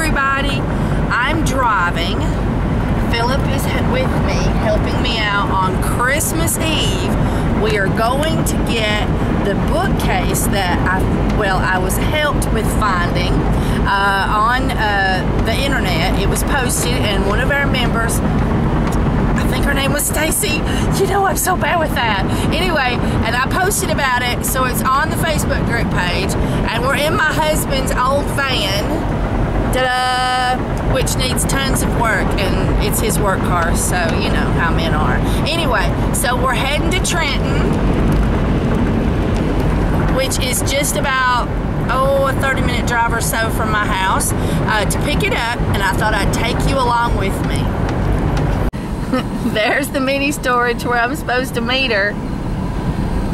everybody. I'm driving. Philip is with me, helping me out on Christmas Eve. We are going to get the bookcase that I was helped with finding on the internet. It was posted, and one of our members, I think her name was Stacy. You know, I'm so bad with that. Anyway, and I posted about it, so it's on the Facebook group page, and we're in my husband's old van. Ta-da! Which needs tons of work, and it's his work car, so you know how men are. Anyway, so we're heading to Trenton, which is just about, a 30-minute drive or so from my house, to pick it up, and I thought I'd take you along with me. There's the mini storage where I'm supposed to meet her.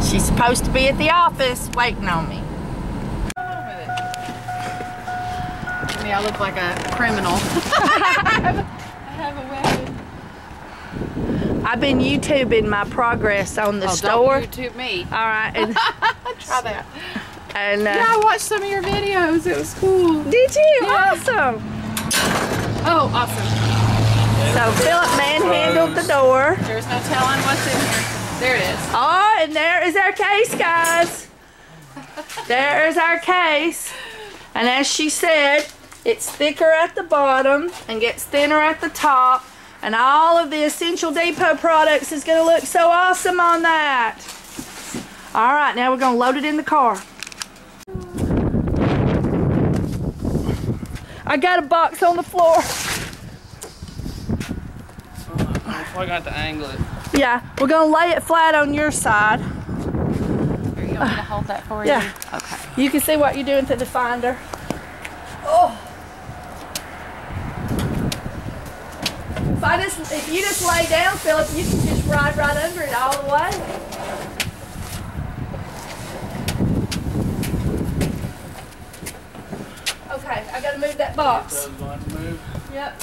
She's supposed to be at the office waiting on me. I look like a criminal. I have a weapon. I've been YouTubing my progress on the store. Don't YouTube me. All right. And try that. And yeah, I watched some of your videos. It was cool. Did you? Yeah. Awesome. Oh, awesome. So Philip manhandled the door. There's no telling what's in here. There it is. Oh, and there is our case, guys. There is our case. And as she said, it's thicker at the bottom and gets thinner at the top, and all of the Essential Depot products is going to look so awesome on that. All right, now we're going to load it in the car. I got a box on the floor. I got to angle it. Yeah, we're going to lay it flat on your side. Here, you want me to hold that for you? Yeah. Okay. You can see what you're doing to the finder. Oh. If you just lay down, Philip, you can just ride right under it all the way. Okay, I gotta move that box. Yep.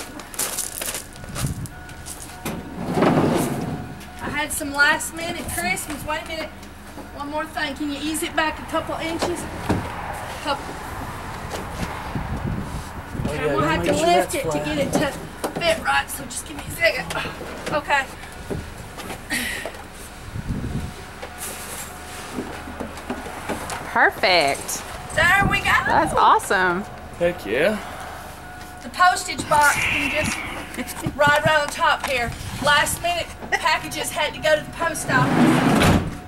I had some last minute Christmas. Wait a minute. One more thing. Can you ease it back a couple inches? Okay, we'll have to lift it to get it to fit right, so just give me a second. Okay. Perfect. There we go. That's awesome. Heck yeah. The postage box can just ride right on top here. Last minute packages had to go to the post office.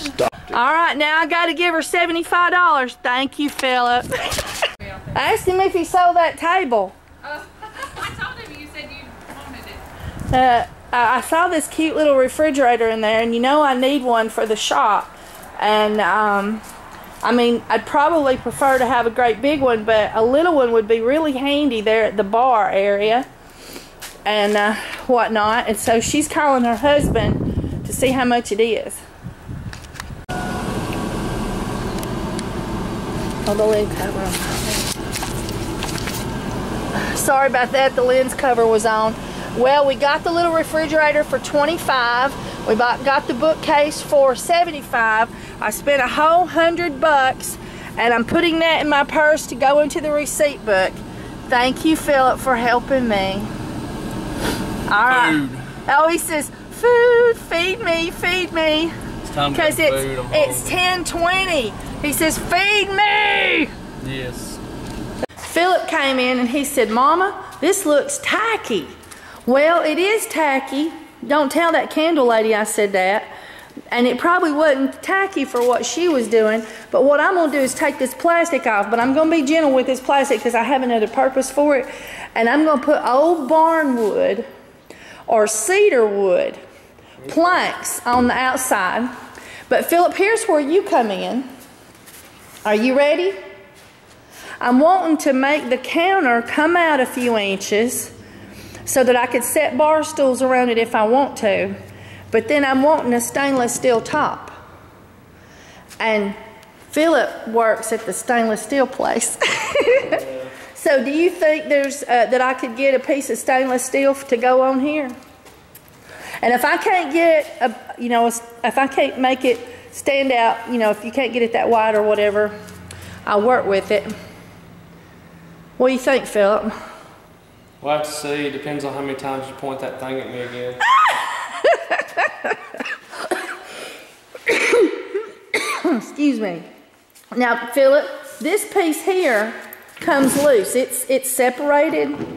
Stop it. All right, now I got to give her $75. Thank you, Philip. I asked him if he sold that table. I told him you said you wanted it. I saw this cute little refrigerator in there, and you know I need one for the shop. And I mean, I'd probably prefer to have a great big one, but a little one would be really handy there at the bar area and whatnot. And so she's calling her husband to see how much it is. Oh, the lid cover. Sorry about that, the lens cover was on. Well, we got the little refrigerator for $25. We got the bookcase for $75. I spent a whole $100, and I'm putting that in my purse to go into the receipt book. Thank you, Philip, for helping me. All right. Food. Oh, he says, food, feed me, feed me. It's time to Because get food. it's 10:20. He says, feed me. Yes. Philip came in and he said, Mama, this looks tacky. Well, it is tacky. Don't tell that candle lady I said that. And it probably wasn't tacky for what she was doing. But what I'm going to do is take this plastic off. But I'm going to be gentle with this plastic because I have another purpose for it. And I'm going to put old barn wood or cedar wood planks on the outside. But Philip, here's where you come in. Are you ready? I'm wanting to make the counter come out a few inches so that I could set bar stools around it if I want to. But then I'm wanting a stainless steel top. And Philip works at the stainless steel place. So do you think there's that I could get a piece of stainless steel to go on here? And if I can't get if I can't make it stand out, if you can't get it that wide or whatever, I'll work with it. What do you think, Philip? We'll have to see. It depends on how many times you point that thing at me again. Excuse me. Now, Philip, this piece here comes loose. It's separated.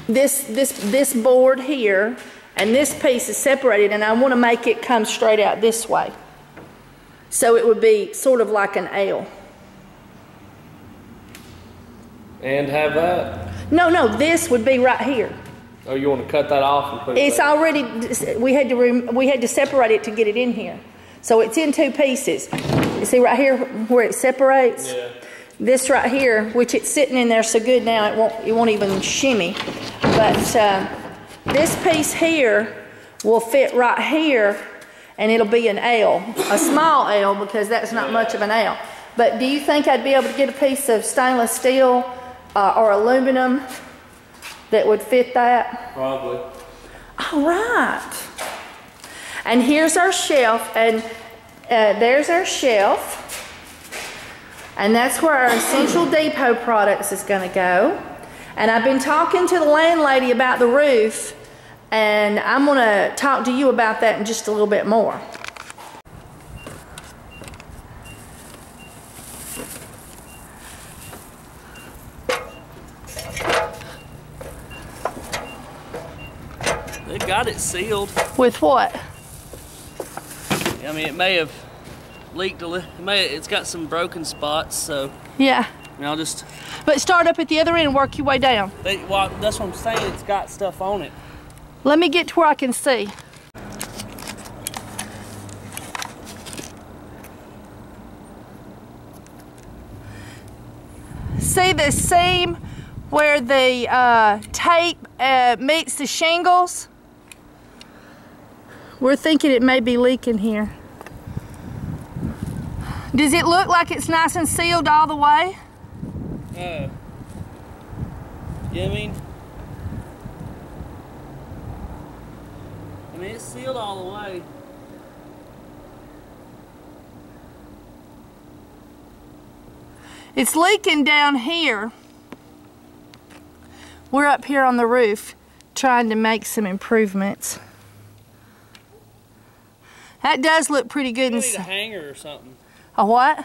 This board here and this piece is separated, and I want to make it come straight out this way. So it would be sort of like an L. And have that? No, this would be right here. Oh, you want to cut that off and put it It's back? already, we had to separate it to get it in here. So it's in two pieces. You see right here where it separates? Yeah. This right here, which it's sitting in there so good now it won't even shimmy. But this piece here will fit right here, and it'll be an L, a small L, because that's not much of an L. But do you think I'd be able to get a piece of stainless steel or aluminum that would fit that? Probably. All right. And here's our shelf, and there's our shelf. And that's where our Essential Depot products is going to go. And I've been talking to the landlady about the roof, and I'm going to talk to you about that in just a little bit more. They got it sealed. With what? I mean, it may have leaked a little. It's got some broken spots, so Yeah. I mean, I'll just. But start up at the other end and work your way down. Well, that's what I'm saying. It's got stuff on it. Let me get to where I can see. See the seam where the tape meets the shingles? We're thinking it may be leaking here. Does it look like it's nice and sealed all the way? Yeah, I mean, it's sealed all the way. It's leaking down here. We're up here on the roof trying to make some improvements. That does look pretty good. I need a hanger or something. A what? I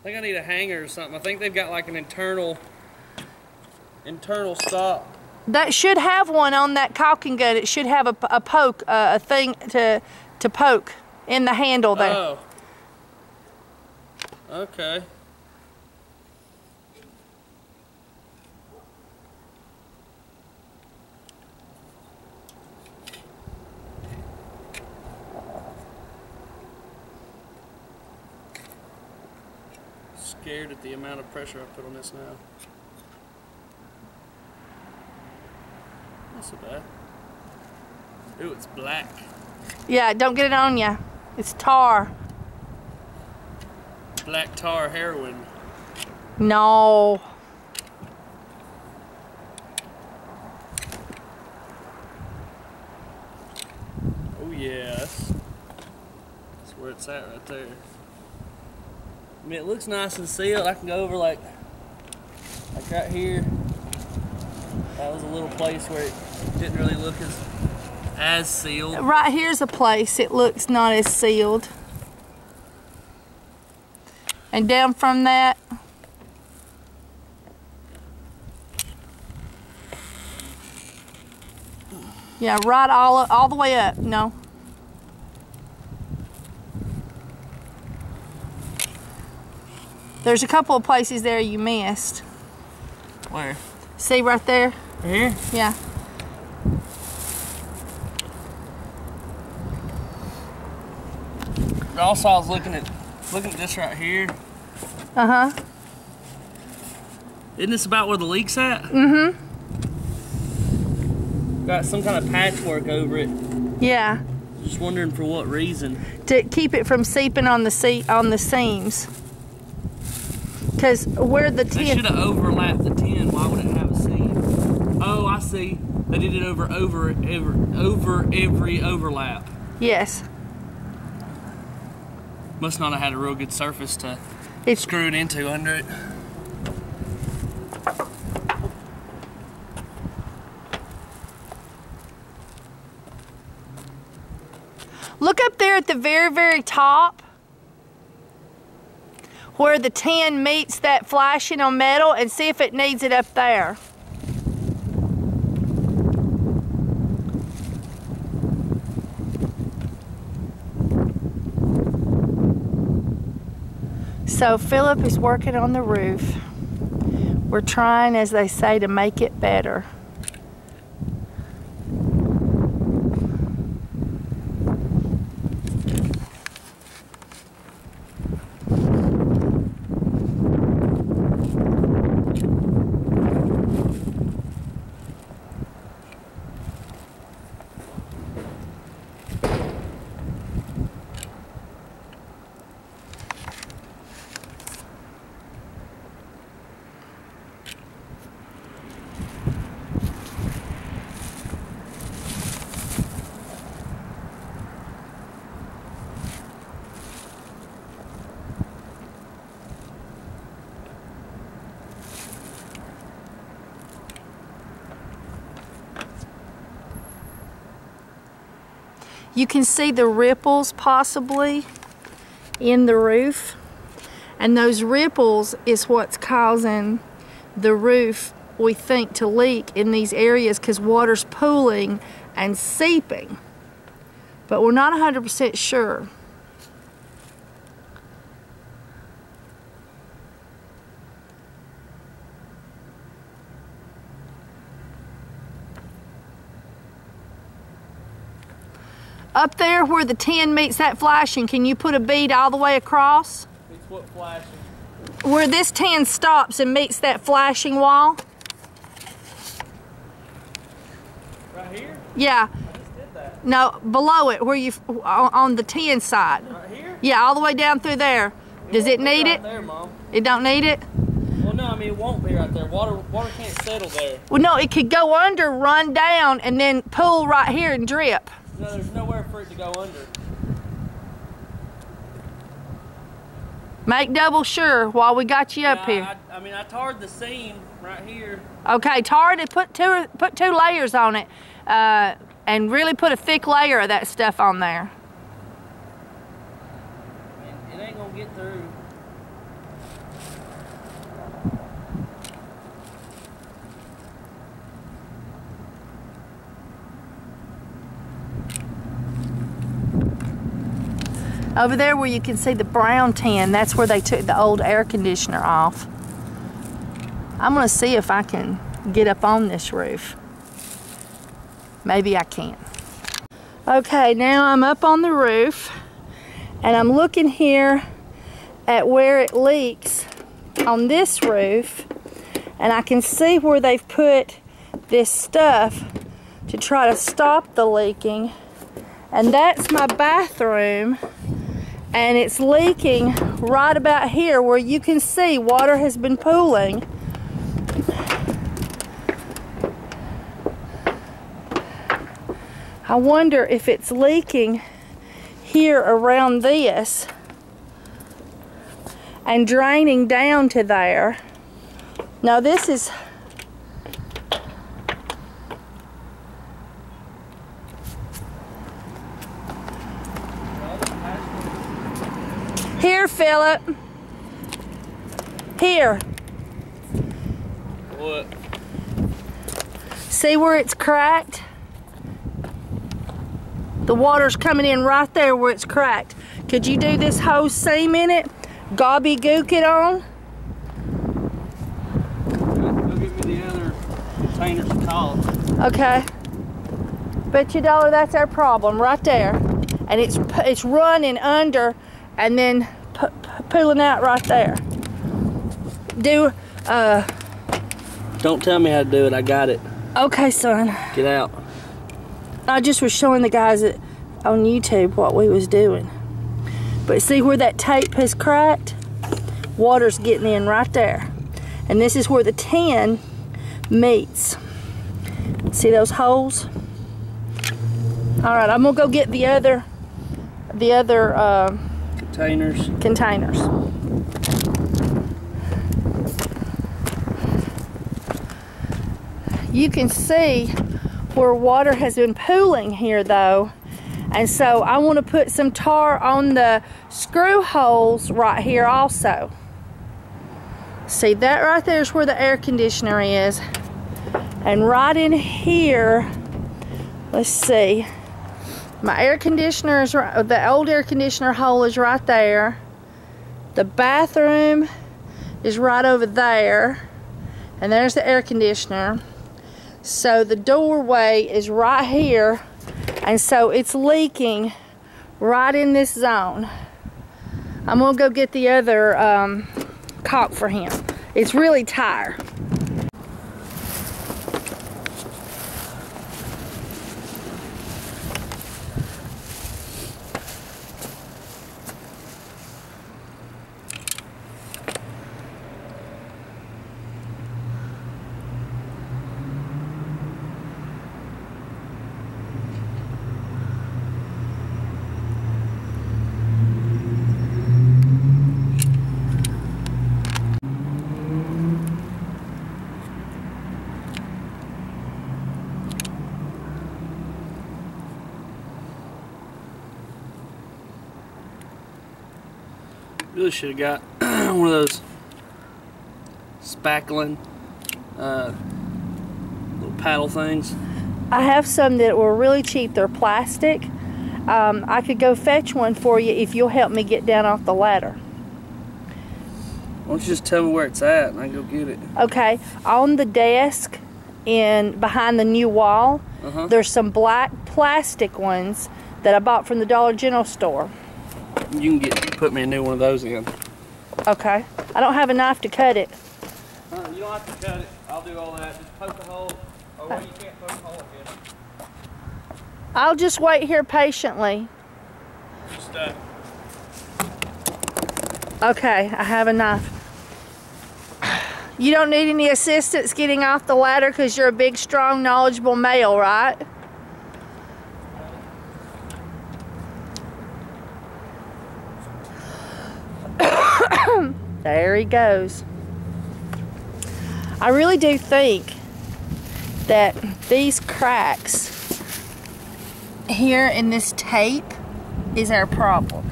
think I need a hanger or something. I think they've got like an internal stop. That should have one on that caulking gun. It should have a poke, a thing to poke in the handle there. Oh. Okay. Scared at the amount of pressure I put on this now. Not so bad. Ooh, it's black. Yeah, don't get it on ya. It's tar. Black tar heroin. No. Oh yeah, that's where it's at right there. I mean, it looks nice and sealed. I can go over like right here. That was a little place where it didn't really look as sealed. Right here's a place it looks not as sealed. And down from that, yeah, right all the way up. No. There's a couple of places there you missed. Where? See right there? Right here? Yeah. Also, I was looking at this right here. Uh-huh. Isn't this about where the leak's at? Mm-hmm. Got some kind of patchwork over it. Yeah. Just wondering for what reason. To keep it from seeping on the seams. Because where the They tin... should have overlapped the tin. Why would it have a seam? Oh, I see. They did it over every overlap. Yes. Must not have had a real good surface to It's screw it into under it. Look up there at the very, very top where the tin meets that flashing on metal and see if it needs it up there. So Philip is working on the roof. We're trying, as they say, to make it better. You can see the ripples possibly in the roof, and those ripples is what's causing the roof, we think, to leak in these areas because water's pooling and seeping, but we're not 100% sure. Up there where the tin meets that flashing, can you put a bead all the way across? It's what flashing? Where this tin stops and meets that flashing wall? Right here? Yeah. I just did that. No, below it, where you, on the tin side. Right here? Yeah, all the way down through there. Does it need it? Right there, Mom. It don't need it? Well, no, I mean, it won't be right there. Water can't settle there. Well, no, it could go under, run down, and then pool right here and drip. No, there's nowhere for it to go under. Make double sure while we got you up Yeah, here. I mean, I tarred the seam right here. Okay, tar it, put two layers on it, and really put a thick layer of that stuff on there. It ain't gonna get through. Over there where you can see the brown tin, that's where they took the old air conditioner off. I'm gonna see if I can get up on this roof. Maybe I can. Okay, now I'm up on the roof and I'm looking here at where it leaks on this roof, and I can see where they've put this stuff to try to stop the leaking, and that's my bathroom. And it's leaking right about here where you can see water has been pooling. I wonder if it's leaking here around this and draining down to there. Now this is here, Philip. Here. What? See where it's cracked? The water's coming in right there where it's cracked. Could you do this whole seam in it? Gobbledygook it on? Go get me the other containers of call. Okay. Bet you $1 that's our problem right there. And it's running under and then pulling out right there. Don't tell me how to do it. I got it. Okay, son. Get out. I just was showing the guys on YouTube what we was doing. But see where that tape has cracked? Water's getting in right there. And this is where the tin meets. See those holes? All right, I'm gonna go get the other containers. You can see where water has been pooling here though, And so I want to put some tar on the screw holes right here also. See, that right there is where the air conditioner is. And right in here, let's see, my air conditioner is right, the old air conditioner hole is right there. The bathroom is right over there. And there's the air conditioner. So the doorway is right here. And so it's leaking right in this zone. I'm gonna go get the other caulk for him. It's really tired. Really should have got one of those spackling little paddle things. I have some that were really cheap. They're plastic. I could go fetch one for you if you'll help me get down off the ladder. Why don't you just tell me where it's at and I can go get it? Okay, on the desk behind the new wall, there's some black plastic ones that I bought from the Dollar General store. You can put me a new one of those in. Okay. I don't have a knife to cut it. You don't have to cut it. I'll do all that. Just poke a hole. Oh, well, you can't poke a hole again. I'll just wait here patiently. Just, Okay, I have a knife. You don't need any assistance getting off the ladder because you're a big, strong, knowledgeable male, right? There he goes. I really do think that these cracks here in this tape is our problem.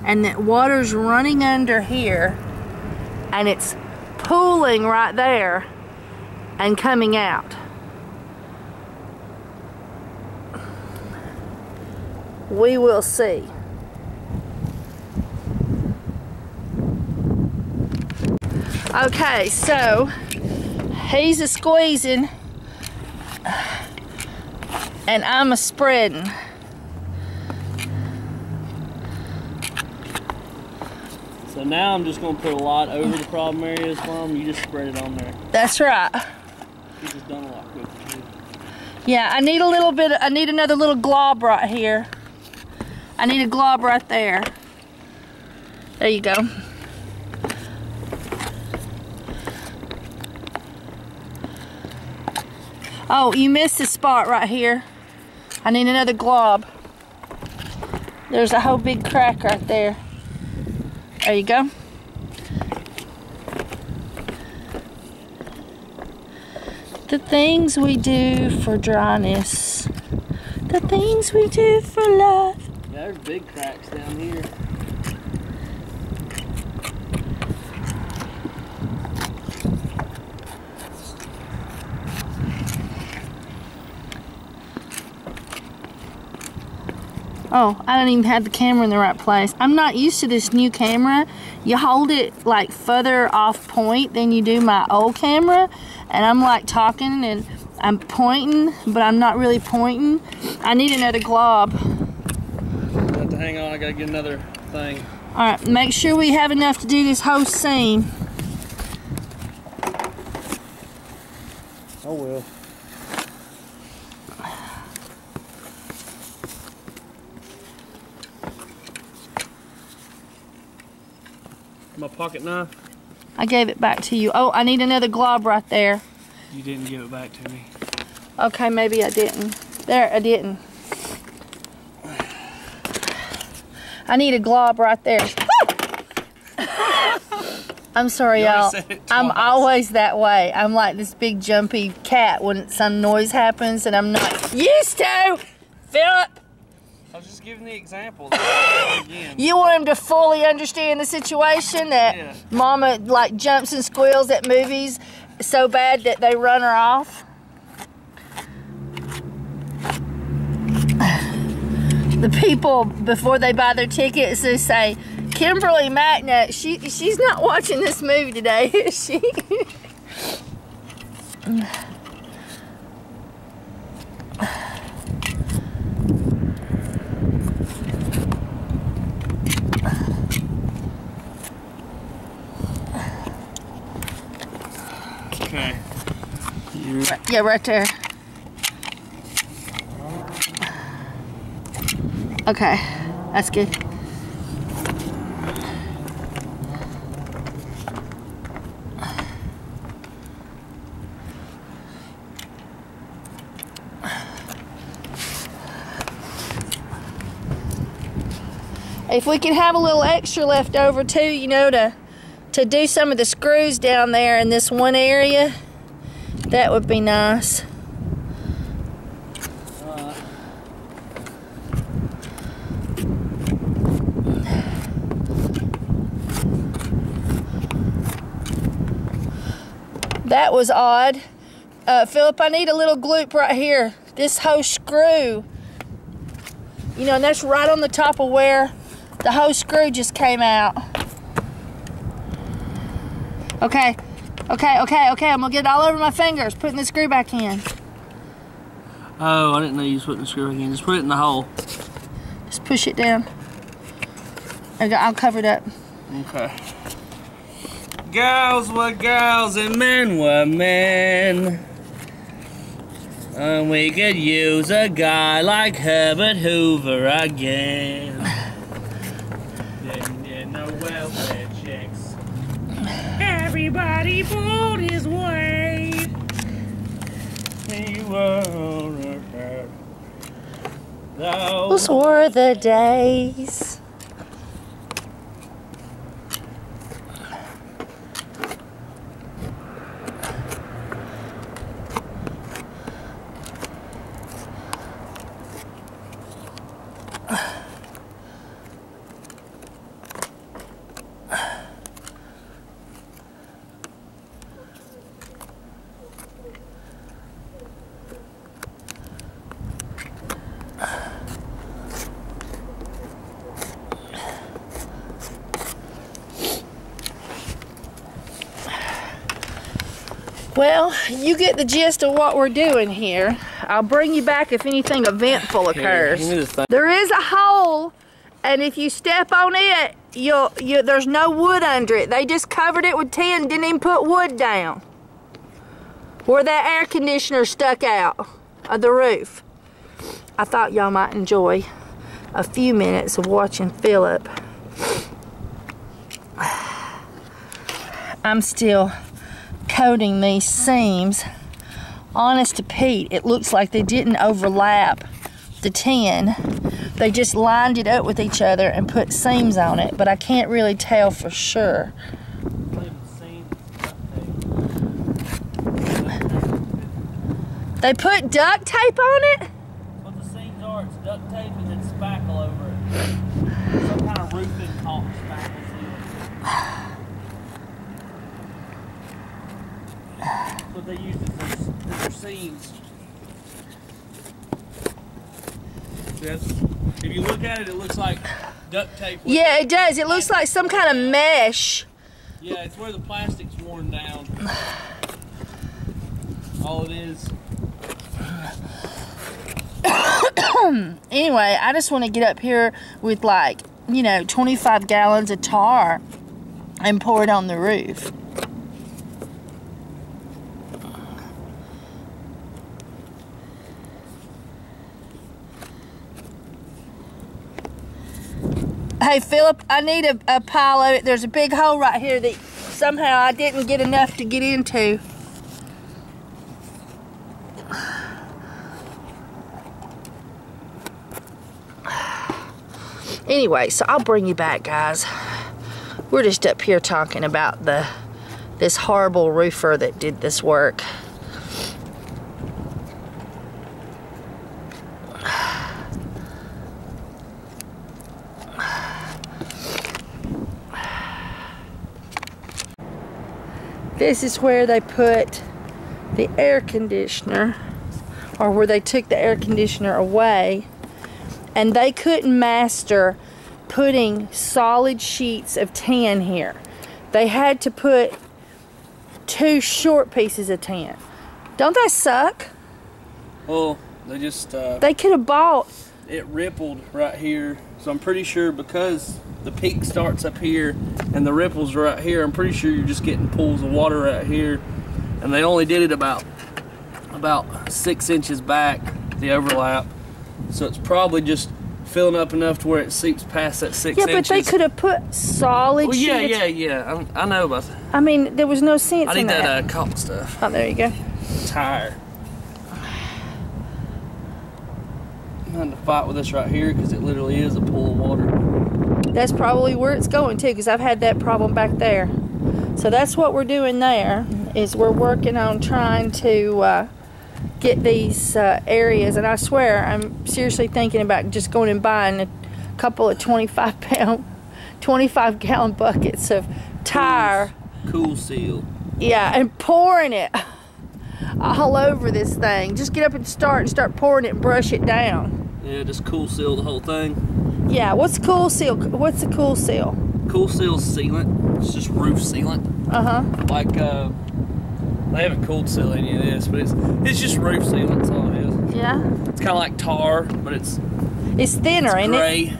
And that water's running under here and it's pooling right there and coming out. We will see. Okay, so he's a squeezing and I'm a spreading. So now I'm just going to put a lot over the problem areas, Mom. You just spread it on there. That's right. You just done a lot quicker. Yeah, I need a little bit, I need another little glob right here. I need a glob right there. There you go. Oh, you missed a spot right here. I need another glob. There's a whole big crack right there. There you go. The things we do for dryness. The things we do for love. Yeah, there's big cracks down here. Oh, I don't even have the camera in the right place. I'm not used to this new camera. You hold it like further off point than you do my old camera. And I'm like talking and I'm pointing, but I'm not really pointing. I need another glob. You have to hang on, I gotta get another thing. Alright, make sure we have enough to do this whole scene. Oh well. My pocket knife? I gave it back to you. Oh, I need another glob right there. You didn't give it back to me. Okay, maybe I didn't. There, I didn't. I need a glob right there. I'm sorry, y'all. I'm always that way. I'm like this big jumpy cat when some noise happens and I'm not used to. Philip! I was just giving the example. Again. You want him to fully understand the situation that Mama like jumps and squeals at movies so bad that they run her off. The people before they buy their tickets, they say, Kimberly Magna, she's not watching this movie today, is she? Okay. Yeah, right there. Okay, that's good. If we could have a little extra left over too, you know, to do some of the screws down there in this one area, that would be nice. That was odd. Philip, I need a little gloop right here. This hose screw, you know, and that's right on the top of where the hose screw just came out. Okay, I'm gonna get it all over my fingers, putting the screw back in. Oh, I didn't know you was putting the screw back in. Just put it in the hole. Just push it down. I'll cover it up. Okay. Gals were gals and men were men. And we could use a guy like Herbert Hoover again. Didn't get no welfare checks. Everybody pulled his weight. He were Those were the days. Well, you get the gist of what we're doing here. I'll bring you back if anything eventful occurs. There is a hole, and if you step on it, there's no wood under it. They just covered it with tin, didn't even put wood down. Where that air conditioner stuck out of the roof. I thought y'all might enjoy a few minutes of watching Philip. I'm still coating these seams. Honest to Pete, it looks like they didn't overlap the tin. They just lined it up with each other and put seams on it, but I can't really tell for sure. They put duct tape on it? What the seams are, it's duct tape and then spackle over it. Some kind of roofing caulk spackle seal. That's what they use as their seams. If you look at it, it looks like duct tape. Yeah, it does. It looks like some kind of mesh. Yeah, it's where the plastic's worn down. All it is. Anyway, I just want to get up here with, like, you know, 25 gallons of tar and pour it on the roof. Hey, Philip, I need a pile of it. There's a big hole right here that somehow I didn't get enough to get into. Anyway, so I'll bring you back, guys. We're just up here talking about this horrible roofer that did this work. This is where they put the air conditioner, or where they took the air conditioner away, and they couldn't master putting solid sheets of tin here. They had to put 2 short pieces of tin. Don't they suck? Well, they just They could have bought. it rippled right here, so I'm pretty sure because the peak starts up here and the ripples are right here, I'm pretty sure you're just getting pools of water right here, and they only did it about 6 inches back, the overlap, so it's probably just filling up enough to where it seeps past that 6 inches. Yeah, but they could have put solid sheet. Yeah. I know about that. I mean, there was no sense I need in that. that caulk stuff. Oh, there you go. Tire. I'm having to fight with this right here because it literally is a pool of water. That's probably where it's going to, because I've had that problem back there. So that's what we're doing there, is we're working on trying to get these areas, and I swear I'm seriously thinking about just going and buying a couple of 25 gallon buckets of tire. Cool seal. Yeah, and pouring it all over this thing. Just get up and start pouring it and brush it down. Yeah, just cool seal the whole thing. Yeah, what's cool seal? What's a cool seal? Cool seal sealant. It's just roof sealant. Like they haven't cold seal any of this, but it's just roof sealant. That's all it is. Yeah. It's kind of like tar, but it's thinner, it's isn't gray. it?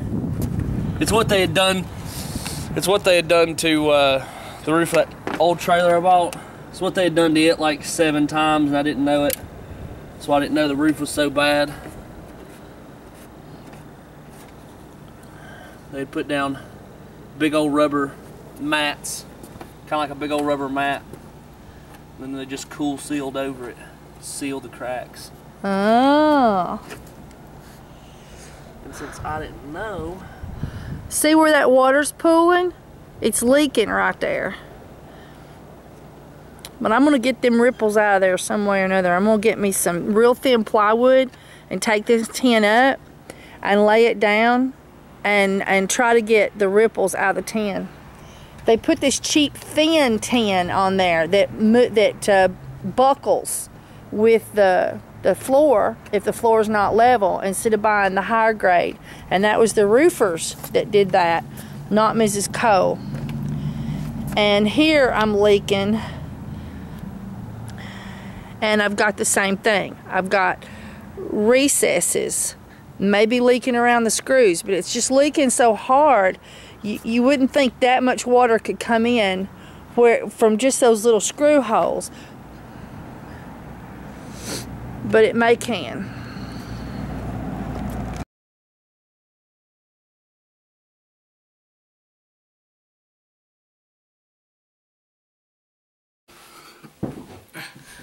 It's what they had done. It's what they had done to the roof of that old trailer I bought. It's what they had done to it like 7 times, and I didn't know it. So I didn't know the roof was so bad. They'd put down big old rubber mats, kind of like a big old rubber mat. And then they just cool sealed over it, sealed the cracks. Oh. And since I didn't know. See where that water's pooling? It's leaking right there. But I'm going to get them ripples out of there some way or another. I'm going to get me some real thin plywood and take this tin up and lay it down and try to get the ripples out of the tin. They put this cheap thin tin on there that buckles with the floor if the floor is not level, instead of buying the higher grade. And that was the roofers that did that, not Mrs. Cole. And here I'm leaking, and I've got the same thing. I've got recesses, maybe leaking around the screws, but it's just leaking so hard. You wouldn't think that much water could come in from just those little screw holes, but it can.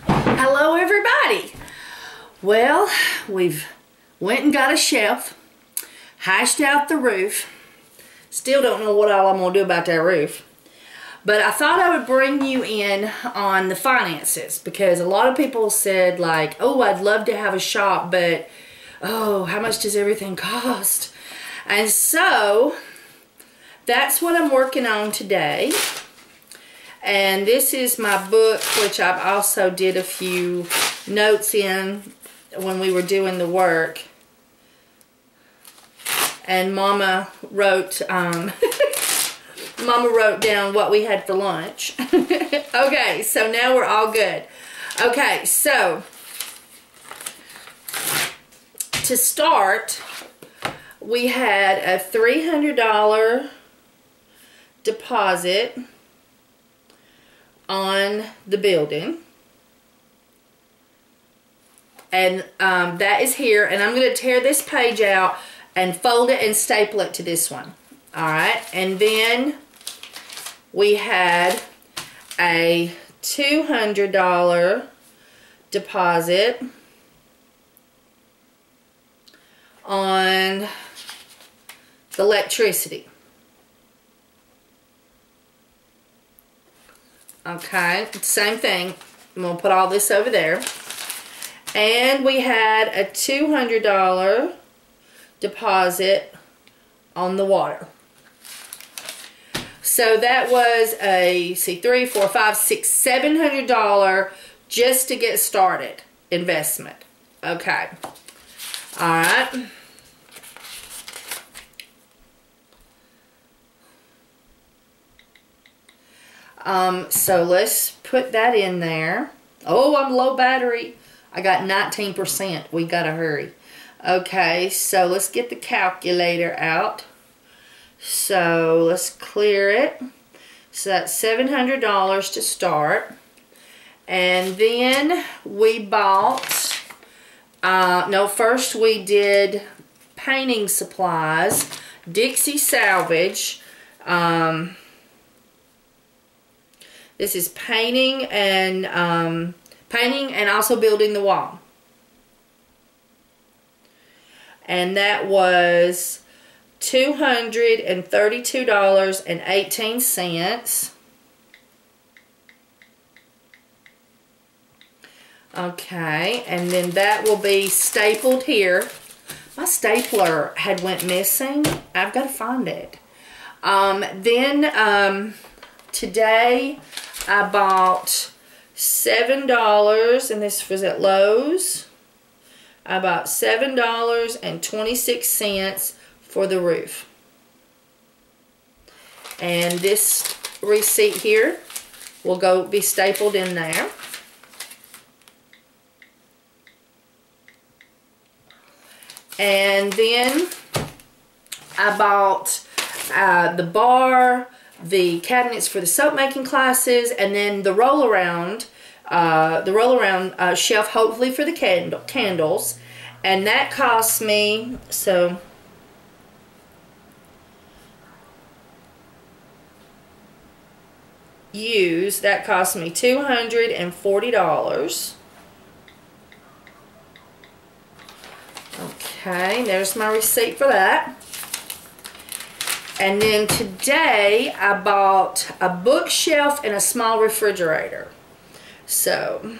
Hello everybody. Well, we've went and got a shelf, hashed out the roof. Still don't know what all I'm going to do about that roof. But I thought I would bring you in on the finances, because a lot of people said, like, oh, I'd love to have a shop, but, oh, how much does everything cost? And so, that's what I'm working on today. And this is my book, which I've also did a few notes in when we were doing the work. And Mama wrote, Mama wrote down what we had for lunch. Okay, so now we're all good. Okay, so to start, we had a $300 deposit on the building. And that is here. And I'm going to tear this page out and fold it and staple it to this one. Alright, and then we had a $200 deposit on the electricity. Okay, same thing. I'm going to put all this over there. And we had a $200 deposit on the water. So that was a, see, $300, $400, $500, $600, $700 just to get started investment. Okay. All right. So let's put that in there. Oh, I'm low battery. I got 19%. We gotta hurry. Okay, so let's get the calculator out. So let's clear it. So that's $700 to start. And then we bought, no, first we did painting supplies, Dixie Salvage. This is painting and also building the wall. And that was $232.18. Okay, and then that will be stapled here. My stapler had went missing. I've got to find it. Today I bought $7, and this was at Lowe's. I bought $7.26 for the roof. And this receipt here will be stapled in there. And then I bought the bar, the cabinets for the soap making classes, and then the roll around shelf, hopefully for the candles. And that cost me, so that cost me $240. Okay, there's my receipt for that. And then today I bought a bookshelf and a small refrigerator. So,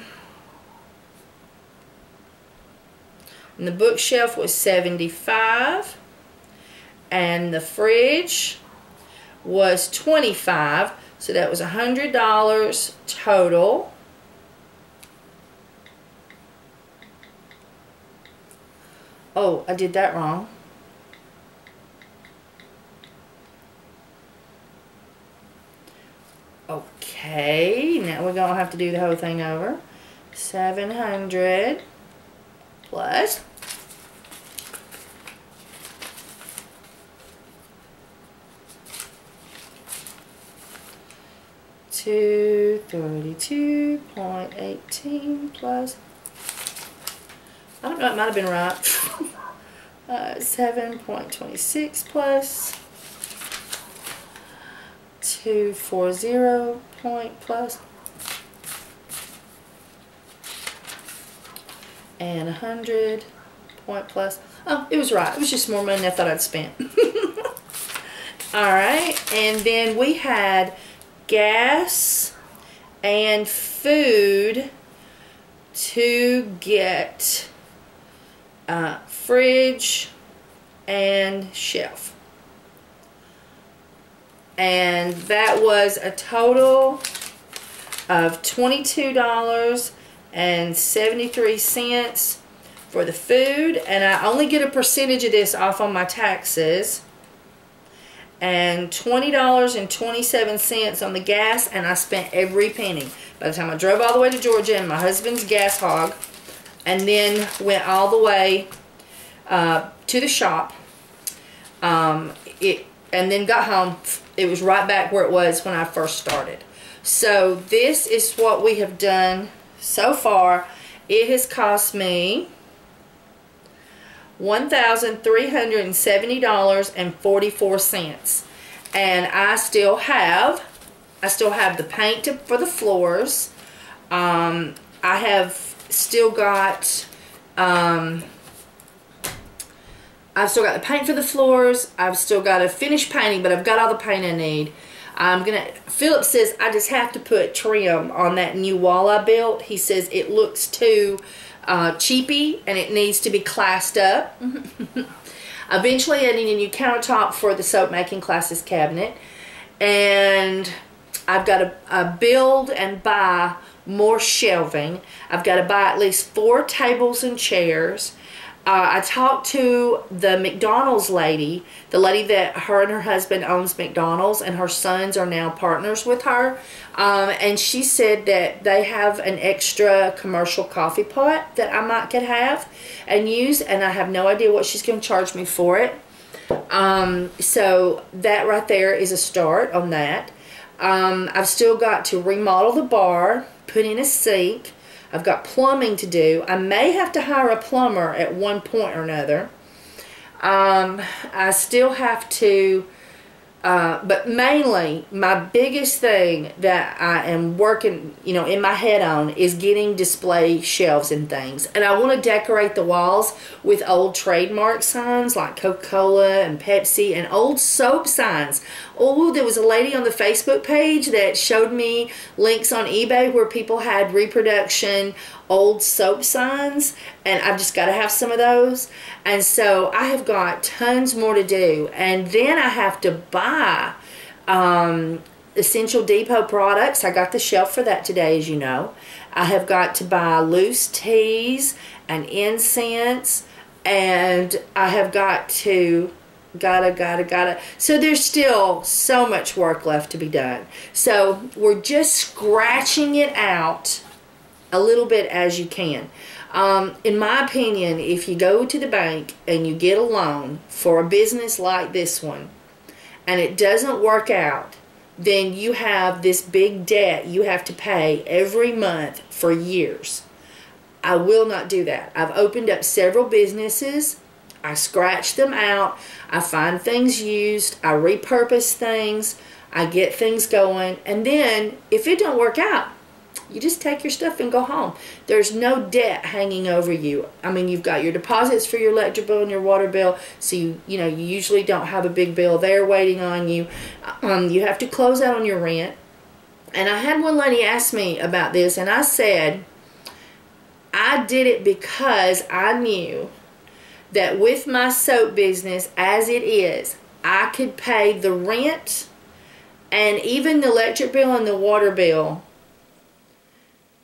and the bookshelf was $75, and the fridge was $25. So that was $100 total. Oh, I did that wrong. Okay, now we're going to have to do the whole thing over. 700 plus $232.18 plus, I don't know, it might have been right. 7.26 plus 240 point plus and 100 point plus. Oh, it was right. It was just more money than I thought I'd spent. Alright, and then we had gas and food to get fridge and shelf. And that was a total of $22.73 for the food, and I only get a percentage of this off on my taxes, and $20.27 on the gas, and I spent every penny. By the time I drove all the way to Georgia in my husband's gas hog, and then went all the way to the shop, and then got home, it was right back where it was when I first started. So this is what we have done so far. It has cost me $1,370.44, and I still have the paint for the floors. I have still got I've still got the paint for the floors. I've still got to finish painting, but I've got all the paint I need. Philip says I just have to put trim on that new wall I built. He says it looks too cheapy and it needs to be classed up. Eventually I need a new countertop for the soap making classes cabinet. and I've got to build and buy more shelving. I've got to buy at least 4 tables and chairs. I talked to the McDonald's lady, the lady that her and her husband owns McDonald's, and her sons are now partners with her. And she said that they have an extra commercial coffee pot that I could have and use, and I have no idea what she's going to charge me for it. So that right there is a start on that. I've still got to remodel the bar, put in a sink. I've got plumbing to do. I may have to hire a plumber at one point or another. I still have to, but mainly my biggest thing that I am working, in my head on is getting display shelves and things. And I want to decorate the walls with old trademark signs like Coca-Cola and Pepsi and old soap signs. Oh, there was a lady on the Facebook page that showed me links on eBay where people had reproduction old soap signs, and I've just got to have some of those. And so I have got tons more to do, and then I have to buy Essential Depot products. I got the shelf for that today, as you know. I have got to buy loose teas and incense, and I have got to gotta. So there's still so much work left to be done. So we're just scratching it out a little bit as you can. In my opinion, if you go to the bank and you get a loan for a business like this one and it doesn't work out, then you have this big debt you have to pay every month for years. I will not do that. I've opened up several businesses. I scratch them out. I find things used. I repurpose things. I get things going. And then if it don't work out, you just take your stuff and go home. There's no debt hanging over you. I mean, you've got your deposits for your electric bill and your water bill, so you usually don't have a big bill there waiting on you. You have to close out on your rent. And I had one lady ask me about this, and I said, I did it because I knew that with my soap business as it is, I could pay the rent and even the electric bill and the water bill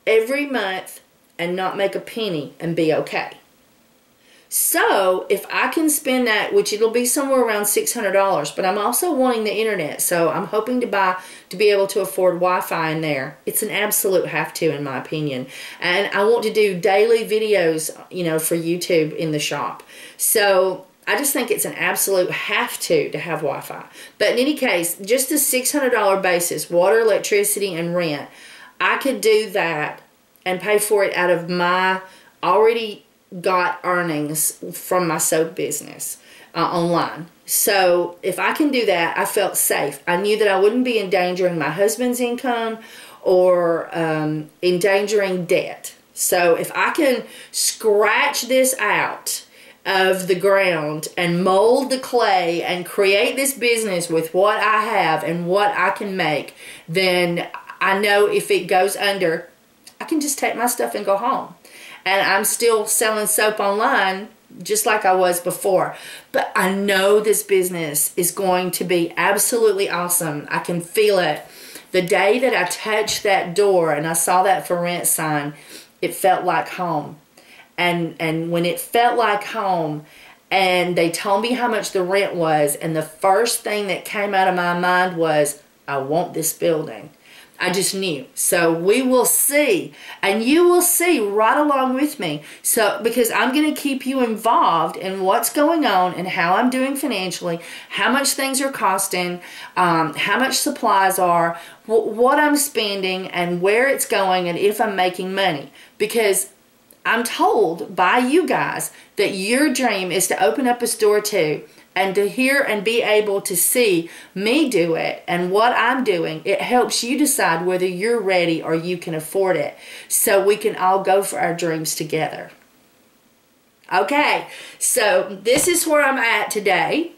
every month and not make a penny and be okay. So if I can spend that, which it'll be somewhere around $600, but I'm also wanting the internet, so I'm hoping to be able to afford Wi-Fi in there. It's an absolute have to, in my opinion. And I want to do daily videos, for YouTube in the shop. So I just think it's an absolute have to have Wi-Fi. But in any case, just a $600 basis, water, electricity, and rent, I could do that and pay for it out of my already got earnings from my soap business online. So if I can do that, I felt safe. I knew that I wouldn't be endangering my husband's income or endangering debt. So if I can scratch this out of the ground and mold the clay and create this business with what I have and what I can make, then I know if it goes under, I can just take my stuff and go home. And I'm still selling soap online just like I was before. But I know this business is going to be absolutely awesome. I can feel it. The day that I touched that door and I saw that for rent sign, it felt like home. And when it felt like home and they told me how much the rent was, and the first thing that came out of my mind was, I want this building. I just knew. So we will see, and you will see right along with me. So because I'm going to keep you involved in what's going on and how I'm doing financially, how much things are costing, how much supplies are, what I'm spending, and where it's going, and if I'm making money. Because I'm told by you guys that your dream is to open up a store too, and to hear and be able to see me do it and what I'm doing. It helps you decide whether you're ready or you can afford it, so we can all go for our dreams together. Okay, so this is where I'm at today.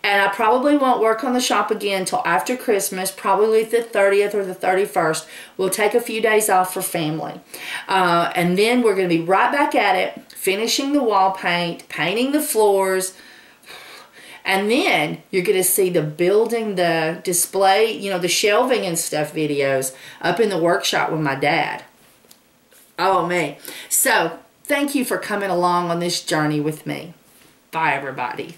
And I probably won't work on the shop again until after Christmas, probably the 30th or the 31st. We'll take a few days off for family. And then we're going to be right back at it, finishing the wall paint, painting the floors, And then you're going to see the building, the display, you know, the shelving and stuff videos up in the workshop with my dad. Oh, me. So, thank you for coming along on this journey with me. Bye, everybody.